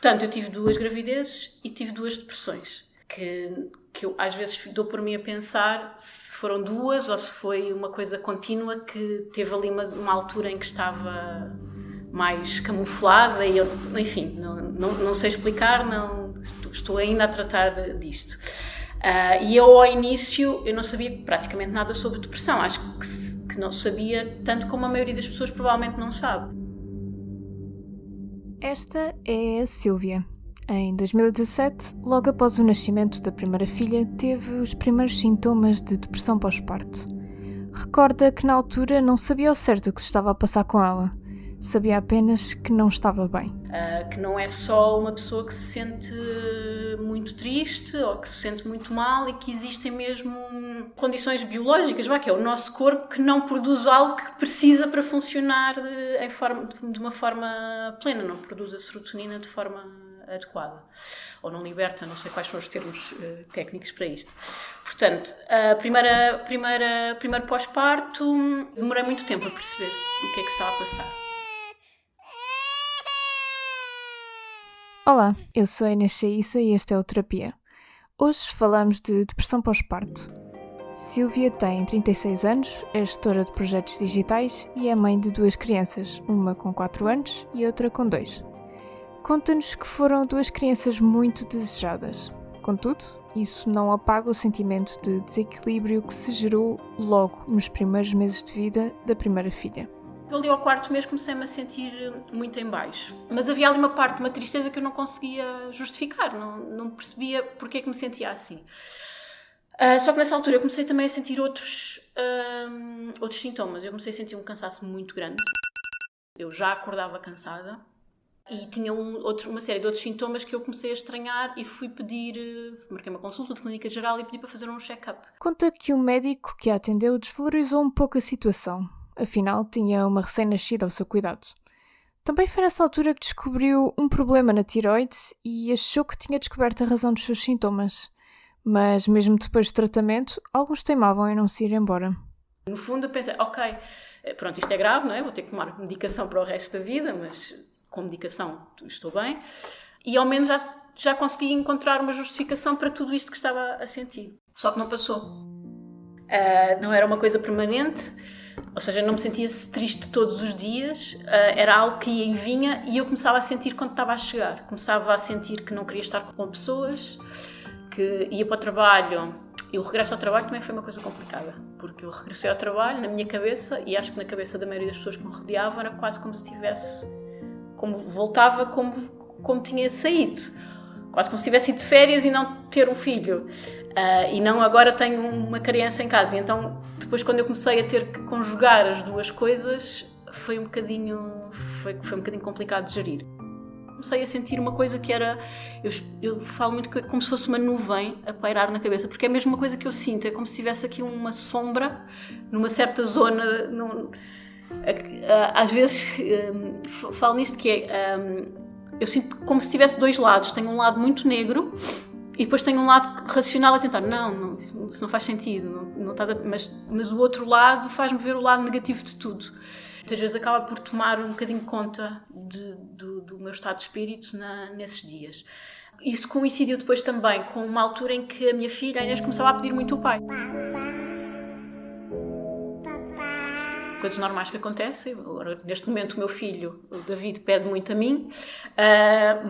Portanto, eu tive 2 gravidezes e tive 2 depressões, que eu às vezes dou por mim a pensar se foram 2 ou se foi uma coisa contínua, que teve ali uma altura em que estava mais camuflada e eu, enfim, não sei explicar, estou ainda a tratar disto. E eu, ao início, eu não sabia praticamente nada sobre depressão. Acho que não sabia tanto como a maioria das pessoas provavelmente não sabe. Esta é a Sílvia. Em 2017, logo após o nascimento da primeira filha, teve os primeiros sintomas de depressão pós-parto. Recorda que na altura não sabia ao certo o que se estava a passar com ela. Sabia apenas que não estava bem. Que não é só uma pessoa que se sente muito triste ou que se sente muito mal, e que existem mesmo condições biológicas, que é o nosso corpo que não produz algo que precisa para funcionar de uma forma plena, não produz a serotonina de forma adequada, ou não liberta, não sei quais são os termos técnicos para isto. Portanto, primeiro pós-parto, demorei muito tempo a perceber o que é que estava a passar. Olá, eu sou a Inês Chaissa e este é o Terapia. Hoje falamos de depressão pós-parto. Sílvia tem 36 anos, é gestora de projetos digitais e é mãe de 2 crianças, uma com 4 anos e outra com 2. Conta-nos que foram 2 crianças muito desejadas. Contudo, isso não apaga o sentimento de desequilíbrio que se gerou logo nos primeiros meses de vida da primeira filha. Eu ali ao 4º mês comecei-me a sentir muito em baixo. Mas havia ali uma parte, uma tristeza que eu não conseguia justificar, não percebia porque é que me sentia assim. Só que nessa altura eu comecei também a sentir outros sintomas. Eu comecei a sentir um cansaço muito grande. Eu já acordava cansada e tinha uma série de outros sintomas que eu comecei a estranhar e fui marquei uma consulta de clínica geral e pedi para fazer um check-up. Conta que o médico que a atendeu desvalorizou um pouco a situação. Afinal, tinha uma recém-nascida ao seu cuidado. Também foi nessa altura que descobriu um problema na tiroide e achou que tinha descoberto a razão dos seus sintomas. Mas mesmo depois do tratamento, alguns teimavam em não se ir embora. No fundo eu pensei, ok, pronto, isto é grave, não é? Vou ter que tomar medicação para o resto da vida, mas com medicação estou bem. E ao menos já consegui encontrar uma justificação para tudo isto que estava a sentir. Só que não passou. Não era uma coisa permanente. Ou seja, não me sentia triste todos os dias, era algo que ia e vinha e eu começava a sentir quando estava a chegar. Começava a sentir que não queria estar com pessoas, que ia para o trabalho. E o regresso ao trabalho também foi uma coisa complicada, porque eu regressei ao trabalho na minha cabeça, e acho que na cabeça da maioria das pessoas que me rodeavam era quase como se tivesse, voltava como tinha saído. Quase como se tivesse ido de férias e não ter um filho. E não agora tenho uma criança em casa. E então, depois quando eu comecei a ter que conjugar as duas coisas, foi um bocadinho complicado de gerir. Comecei a sentir uma coisa que era... Eu falo muito como se fosse uma nuvem a pairar na cabeça, porque é a mesma coisa que eu sinto. É como se tivesse aqui uma sombra numa certa zona... Às vezes, falo nisto que é... Eu sinto como se tivesse 2 lados. Tenho um lado muito negro e depois tenho um lado racional a tentar. Isso não faz sentido. Mas o outro lado faz-me ver o lado negativo de tudo. Muitas vezes acaba por tomar um bocadinho conta do meu estado de espírito nesses dias. Isso coincidiu depois também com uma altura em que a minha filha, a Inês, começava a pedir muito o pai. Coisas normais que acontecem. Agora, neste momento o meu filho, o David, pede muito a mim,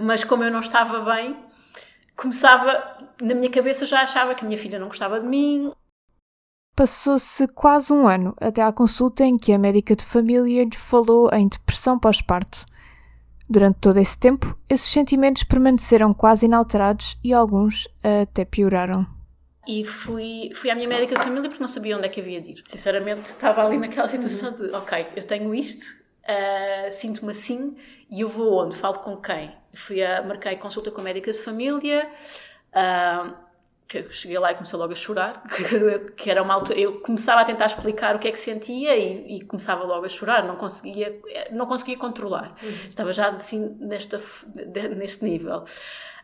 mas como eu não estava bem, na minha cabeça já achava que a minha filha não gostava de mim. Passou-se quase um ano até à consulta em que a médica de família lhe falou em depressão pós-parto. Durante todo esse tempo, esses sentimentos permaneceram quase inalterados e alguns até pioraram. E fui à minha médica de família porque não sabia onde é que havia de ir. Sinceramente, estava ali naquela situação de, ok, eu tenho isto, sinto-me assim, e eu vou onde? Falo com quem? Marquei consulta com a médica de família, que eu cheguei lá e comecei logo a chorar, que era uma altura, eu começava a tentar explicar o que é que sentia e começava logo a chorar, não conseguia controlar. Estava já assim neste nível.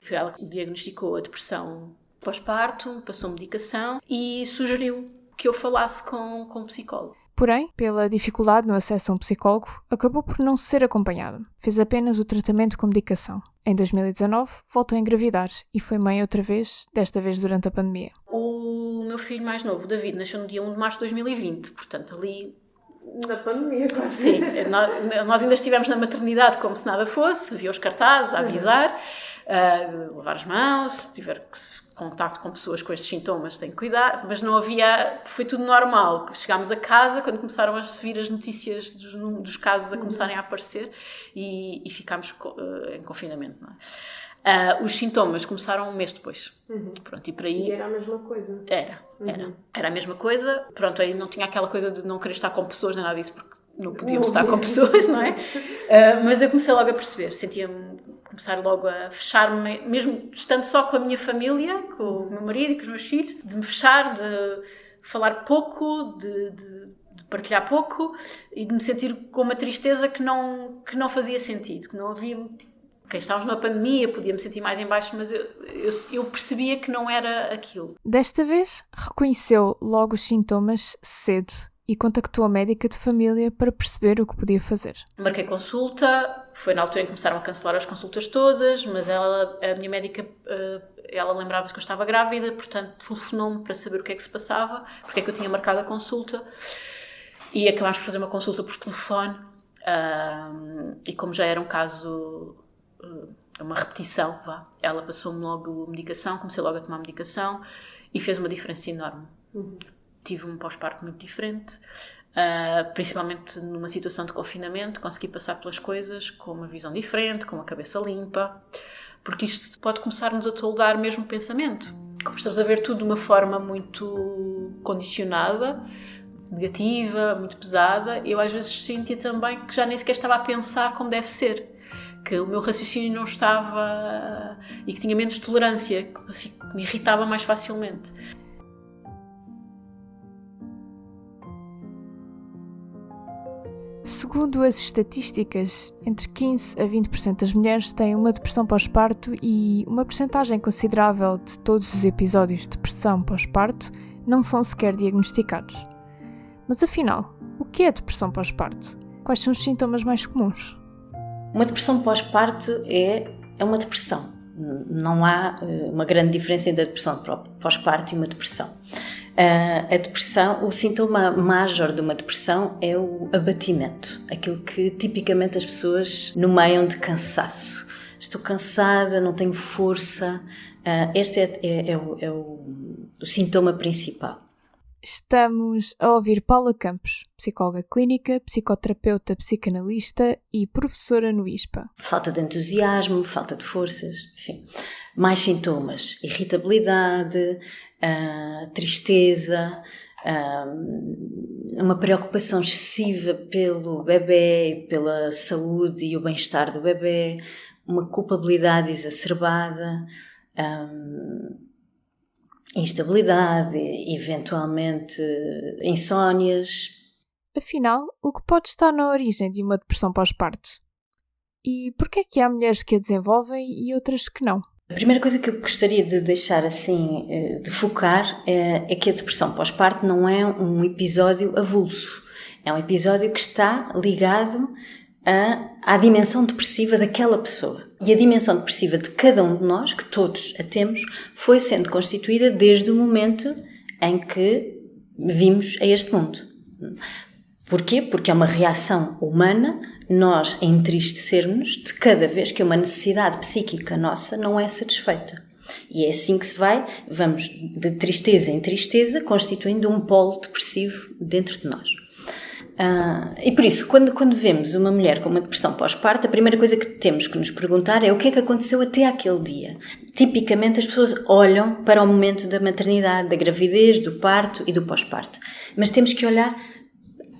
Foi ela que diagnosticou a depressão pós-parto, passou medicação e sugeriu que eu falasse com um psicólogo. Porém, pela dificuldade no acesso a um psicólogo, acabou por não ser acompanhada. Fez apenas o tratamento com medicação. Em 2019, voltou a engravidar e foi mãe outra vez, desta vez durante a pandemia. O meu filho mais novo, o David, nasceu no dia 1 de março de 2020, portanto ali... Na pandemia, quase. Sim, nós ainda estivemos na maternidade como se nada fosse, havia os cartazes a avisar, lavar as mãos, se tiver contacto com pessoas com estes sintomas tem que cuidar, mas não havia, foi tudo normal. Chegámos a casa quando começaram a vir as notícias dos casos a começarem a aparecer e ficámos em confinamento, não é? Os sintomas começaram um mês depois. Pronto, e por aí... E era a mesma coisa? Era a mesma coisa. Pronto, aí não tinha aquela coisa de não querer estar com pessoas, nem nada disso, porque não podíamos estar com pessoas, não é? Mas eu comecei logo a perceber, sentia-me começar logo a fechar-me, mesmo estando só com a minha família, com o meu marido e com os meus filhos, de me fechar, de falar pouco, de partilhar pouco e de me sentir com uma tristeza que não fazia sentido, que não havia... Ok, estávamos numa pandemia, podia-me sentir mais em baixo, mas eu percebia que não era aquilo. Desta vez, reconheceu logo os sintomas cedo e contactou a médica de família para perceber o que podia fazer. Marquei consulta, foi na altura em que começaram a cancelar as consultas todas, mas a minha médica, ela lembrava-se que eu estava grávida, portanto telefonou-me para saber o que é que se passava, porque é que eu tinha marcado a consulta, e acabámos por fazer uma consulta por telefone, e como já era um caso... uma repetição, ela passou-me logo medicação, comecei logo a tomar medicação e fez uma diferença enorme. Tive um pós-parto muito diferente, principalmente numa situação de confinamento, consegui passar pelas coisas com uma visão diferente, com uma cabeça limpa, porque isto pode começar-nos a toldar mesmo o pensamento. Como estamos a ver tudo de uma forma muito condicionada, negativa, muito pesada, eu às vezes sentia também que já nem sequer estava a pensar como deve ser, que o meu raciocínio não estava e que tinha menos tolerância, que me irritava mais facilmente. Segundo as estatísticas, entre 15% a 20% das mulheres têm uma depressão pós-parto e uma percentagem considerável de todos os episódios de depressão pós-parto não são sequer diagnosticados. Mas afinal, o que é depressão pós-parto? Quais são os sintomas mais comuns? Uma depressão pós-parto é uma depressão. Não há uma grande diferença entre a depressão pós-parto e uma depressão. A depressão, o sintoma maior de uma depressão é o abatimento, aquilo que tipicamente as pessoas nomeiam de cansaço. Estou cansada, não tenho força. Este é o sintoma principal. Estamos a ouvir Paula Campos, psicóloga clínica, psicoterapeuta, psicanalista e professora no ISPA. Falta de entusiasmo, falta de forças, enfim. Mais sintomas: irritabilidade, tristeza, uma preocupação excessiva pelo bebê, pela saúde e o bem-estar do bebê, uma culpabilidade exacerbada, instabilidade, eventualmente insónias. Afinal, o que pode estar na origem de uma depressão pós-parto? E porquê é que há mulheres que a desenvolvem e outras que não? A primeira coisa que eu gostaria de deixar assim, de focar, é que a depressão pós-parto não é um episódio avulso. É um episódio que está ligado à dimensão depressiva daquela pessoa. E a dimensão depressiva de cada um de nós, que todos a temos, foi sendo constituída desde o momento em que vimos a este mundo. Porquê? Porque é uma reação humana nós entristecermos de cada vez que uma necessidade psíquica nossa não é satisfeita. E é assim que vamos de tristeza em tristeza, constituindo um polo depressivo dentro de nós. E por isso, quando vemos uma mulher com uma depressão pós-parto, a primeira coisa que temos que nos perguntar é o que é que aconteceu até aquele dia. Tipicamente as pessoas olham para o momento da maternidade, da gravidez, do parto e do pós-parto. Mas temos que olhar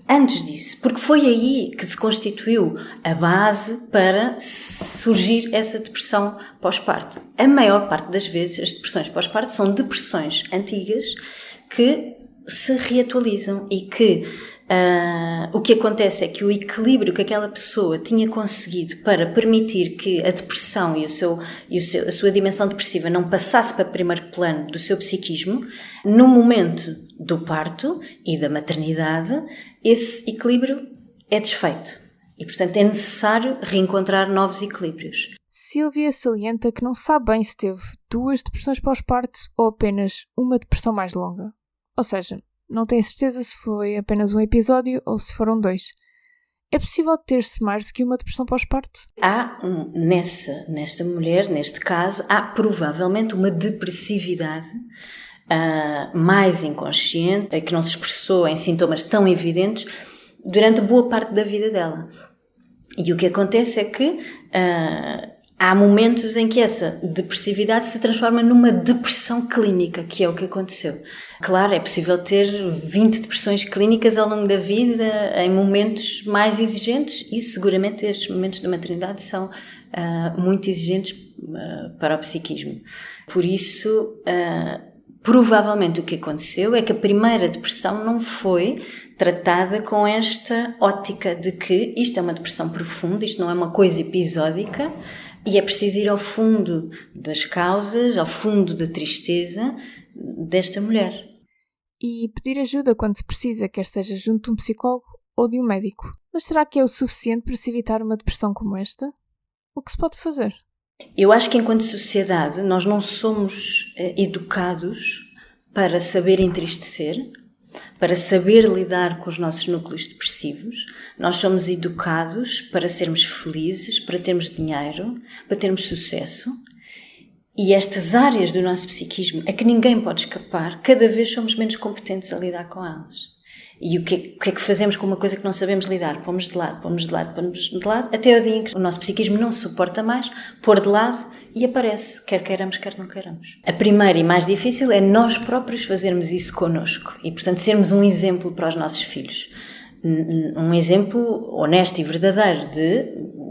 antes disso, porque foi aí que se constituiu a base para surgir essa depressão pós-parto. A maior parte das vezes as depressões pós-parto são depressões antigas que se reatualizam e que O que acontece é que o equilíbrio que aquela pessoa tinha conseguido para permitir que a depressão e a sua dimensão depressiva não passasse para primeiro plano do seu psiquismo, no momento do parto e da maternidade, esse equilíbrio é desfeito. E, portanto, é necessário reencontrar novos equilíbrios. Sílvia salienta que não sabe bem se teve 2 depressões pós-parto ou apenas uma depressão mais longa. Ou seja, não tem certeza se foi apenas um episódio ou se foram 2. É possível ter-se mais do que uma depressão pós-parto? Nesta mulher, neste caso, há provavelmente uma depressividade mais inconsciente, que não se expressou em sintomas tão evidentes durante boa parte da vida dela. E o que acontece é que há momentos em que essa depressividade se transforma numa depressão clínica, que é o que aconteceu. Claro, é possível ter 20 depressões clínicas ao longo da vida, em momentos mais exigentes, e seguramente estes momentos da maternidade são muito exigentes para o psiquismo. Por isso, provavelmente o que aconteceu é que a primeira depressão não foi tratada com esta ótica de que isto é uma depressão profunda, isto não é uma coisa episódica, e é preciso ir ao fundo das causas, ao fundo da tristeza desta mulher. E pedir ajuda quando se precisa, quer seja junto de um psicólogo ou de um médico. Mas será que é o suficiente para se evitar uma depressão como esta? O que se pode fazer? Eu acho que enquanto sociedade nós não somos educados para saber entristecer, para saber lidar com os nossos núcleos depressivos. Nós somos educados para sermos felizes, para termos dinheiro, para termos sucesso. E estas áreas do nosso psiquismo a que ninguém pode escapar, cada vez somos menos competentes a lidar com elas. E o que é que fazemos com uma coisa que não sabemos lidar? Pomos de lado, até o dia em que o nosso psiquismo não suporta mais, pôr de lado e aparece, quer queiramos, quer não queiramos. A primeira e mais difícil é nós próprios fazermos isso connosco e, portanto, sermos um exemplo para os nossos filhos. Um exemplo honesto e verdadeiro de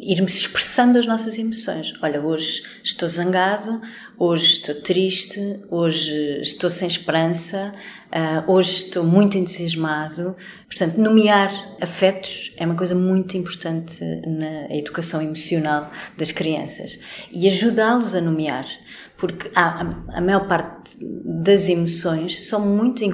irmos expressando as nossas emoções. Olha, hoje estou zangado, hoje estou triste, hoje estou sem esperança, hoje estou muito entusiasmado. Portanto, nomear afetos é uma coisa muito importante na educação emocional das crianças e ajudá-los a nomear, porque a maior parte das emoções são muito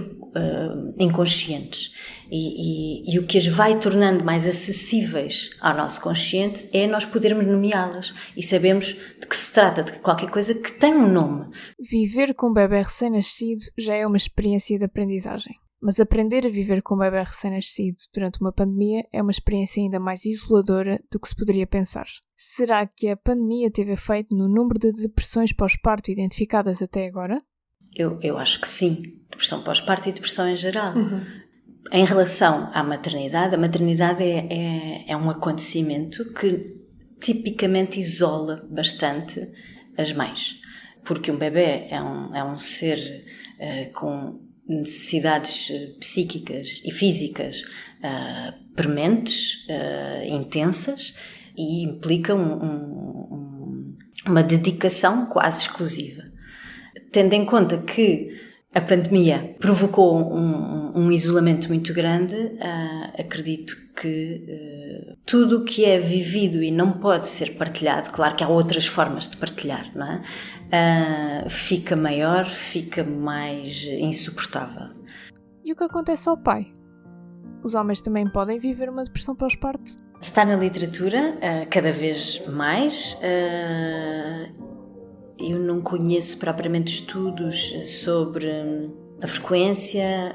inconscientes. E o que as vai tornando mais acessíveis ao nosso consciente é nós podermos nomeá-las e sabemos de que se trata, de qualquer coisa que tem um nome. Viver com um bebê recém-nascido já é uma experiência de aprendizagem. Mas aprender a viver com um bebê recém-nascido durante uma pandemia é uma experiência ainda mais isoladora do que se poderia pensar. Será que a pandemia teve efeito no número de depressões pós-parto identificadas até agora? Eu acho que sim. Depressão pós-parto e depressão em geral. Em relação à maternidade, a maternidade é um acontecimento que tipicamente isola bastante as mães. Porque um bebê é um ser com necessidades psíquicas e físicas prementes, intensas, e implica uma dedicação quase exclusiva. Tendo em conta que a pandemia provocou um isolamento muito grande, acredito que tudo o que é vivido e não pode ser partilhado, claro que há outras formas de partilhar, não é? Fica maior, fica mais insuportável. E o que acontece ao pai? Os homens também podem viver uma depressão pós-parto? Está na literatura, cada vez mais. Eu não conheço propriamente estudos sobre a frequência,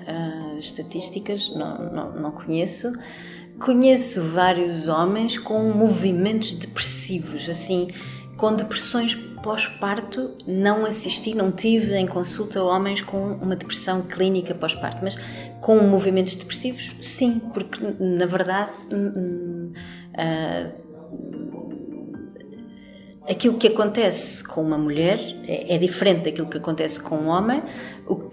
estatísticas, não conheço. Conheço vários homens com movimentos depressivos, assim, com depressões pós-parto. Não tive em consulta homens com uma depressão clínica pós-parto, mas com movimentos depressivos, sim, porque na verdade aquilo que acontece com uma mulher é diferente daquilo que acontece com um homem.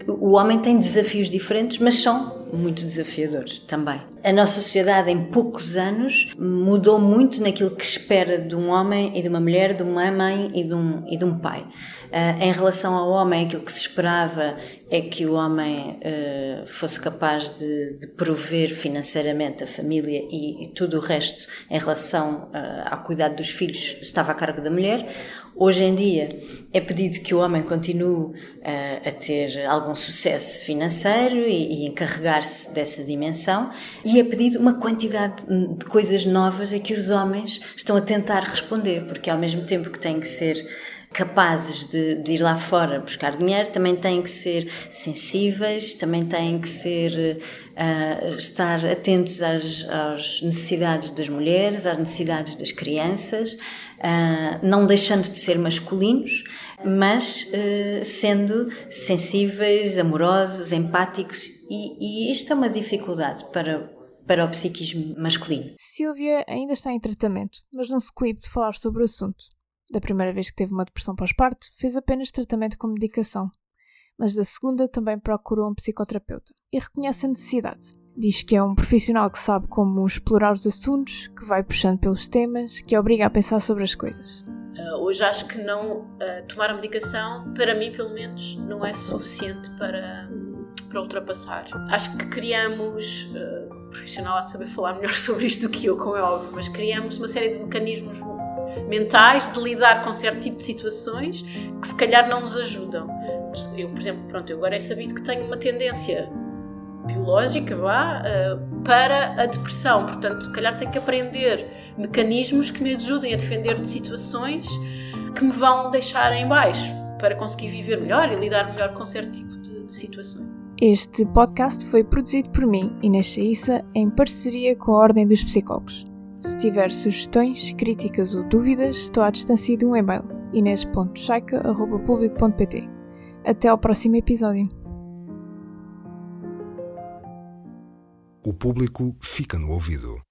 O homem tem desafios diferentes, mas são são muito desafiadores também. A nossa sociedade em poucos anos mudou muito naquilo que espera de um homem e de uma mulher, de uma mãe e de um pai. Em relação ao homem, aquilo que se esperava é que o homem fosse capaz de prover financeiramente a família e tudo o resto em relação ao cuidado dos filhos estava a cargo da mulher. Hoje em dia é pedido que o homem continue a ter algum sucesso financeiro e encarregar-se dessa dimensão, e é pedido uma quantidade de coisas novas a que os homens estão a tentar responder, porque ao mesmo tempo que têm que ser capazes de ir lá fora buscar dinheiro, também têm que ser sensíveis, também têm que ser estar atentos às necessidades das mulheres, às necessidades das crianças, não deixando de ser masculinos, mas sendo sensíveis, amorosos, empáticos, e isto é uma dificuldade para o psiquismo masculino. Sílvia ainda está em tratamento, mas não se coíbe de falar sobre o assunto. Da primeira vez que teve uma depressão pós-parto, fez apenas tratamento com medicação, mas da segunda também procurou um psicoterapeuta e reconhece a necessidade. Diz que é um profissional que sabe como explorar os assuntos, que vai puxando pelos temas, que obriga a pensar sobre as coisas. Hoje acho que não tomar a medicação, para mim pelo menos, não é suficiente para ultrapassar. Acho que criamos, o profissional a saber falar melhor sobre isto do que eu, como é óbvio, mas criamos uma série de mecanismos mentais de lidar com certo tipo de situações que se calhar não nos ajudam. Eu, por exemplo, eu agora é sabido que tenho uma tendência biológica, para a depressão, portanto, se calhar tenho que aprender mecanismos que me ajudem a defender de situações que me vão deixar em baixo, para conseguir viver melhor e lidar melhor com certo tipo de situações. Este podcast foi produzido por mim, Inês Chaissa, em parceria com a Ordem dos Psicólogos. Se tiver sugestões, críticas ou dúvidas, estou à distância de um e-mail, ines.chaica@publico.pt. Até ao próximo episódio. O público fica no ouvido.